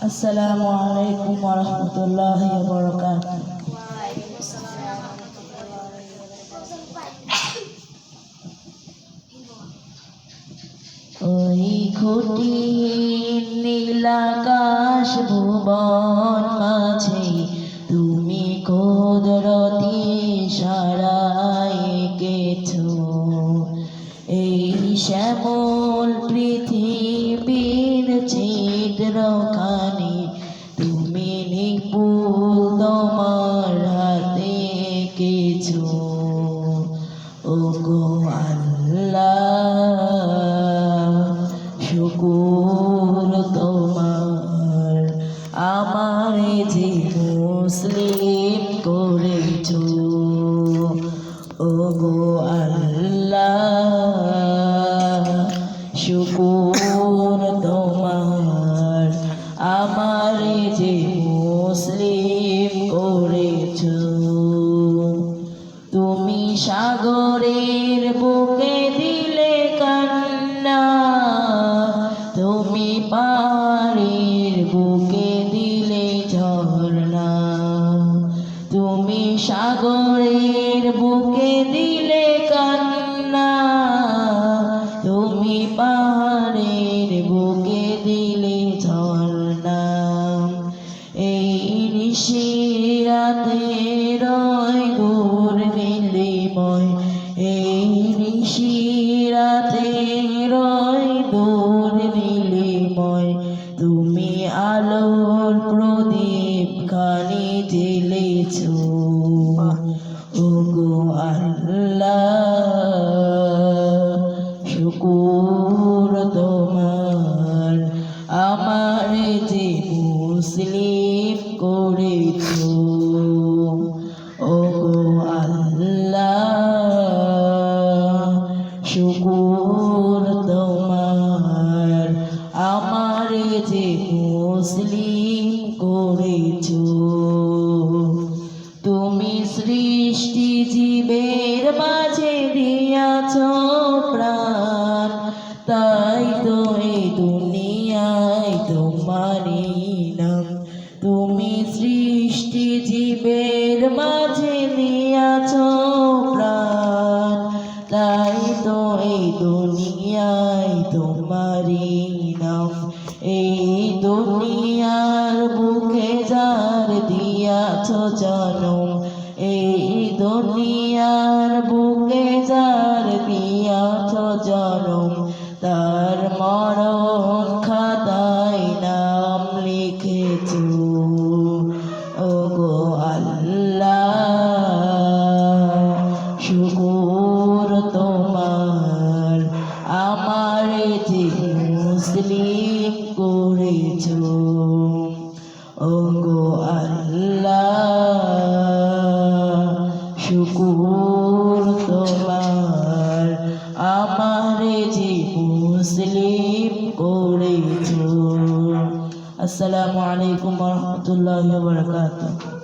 আসসালামু আলাইকুম ওয়া রাহমাতুল্লাহি ওয়া বারাকাতুহু। ওই খুঁটিহীন নীলাকাশ ভুবন মাঝে তুমি কুদরতি ইশারায় এঁকেছো এই শ্যামল পৃথিবীর ছিদ্রখানি তুমি নিপুণ তোমার হাতে এঁকেছো। ওগো আল্লাহ, শুকুর তোমার আমারে যে মুসলিম করেছো। ওগো আল্লাহ, শুকুর তোমার আমারে যে মুসলিম করেছো। তুমি সাগরের বুকে দিলে কান্না, তুমি পাহাড়ের বুকে দিলে ঝর্ণা। তুমি সাগরের বুকে দিলে কান্না, তুমি পাহাড়ের বুকে দিলে ঝর্ণা। এই নিশিরাতে রয় দূর বিলিময়, এই নিশিরাতে রয় দূর বিলিময়, তুমি আলোর প্রদীপ খানি জ্বেলেছো। ওগো আল্লাহ, শুকুর তোমার আমারে যে মুসলিম করেছো। ওগো আল্লাহ, শুকুর তোমার আমারে যে মুসলিম করেছো। তুমি সৃষ্টি জীবের মাঝে দিয়াছো প্রাণ, তাই তো এই দুনিয়ায় তোমারই নাম। তুমি সৃষ্টি জীবের মাঝে দিয়াছো প্রাণ, তাই তো এই দুনিয়ায় তোমারই নাম। এই দুনিয়ার বুকে যার দিয়াছো জনম, এই দুনিয়ার বুকে যার দিয়াছো জনম, তার মরণ খাতায় নাম লিখেছো। ওগো আল্লাহ, শুকুর তোমার আমারে যে মুসলিম করেছো। ওগো আল্লাহ, শুকুর তোমার আমারে যে মুসলিম করেছো। আসসালামু আলাইকুম ওয়া রাহমাতুল্লাহি ওয়া বারাকাতুহু।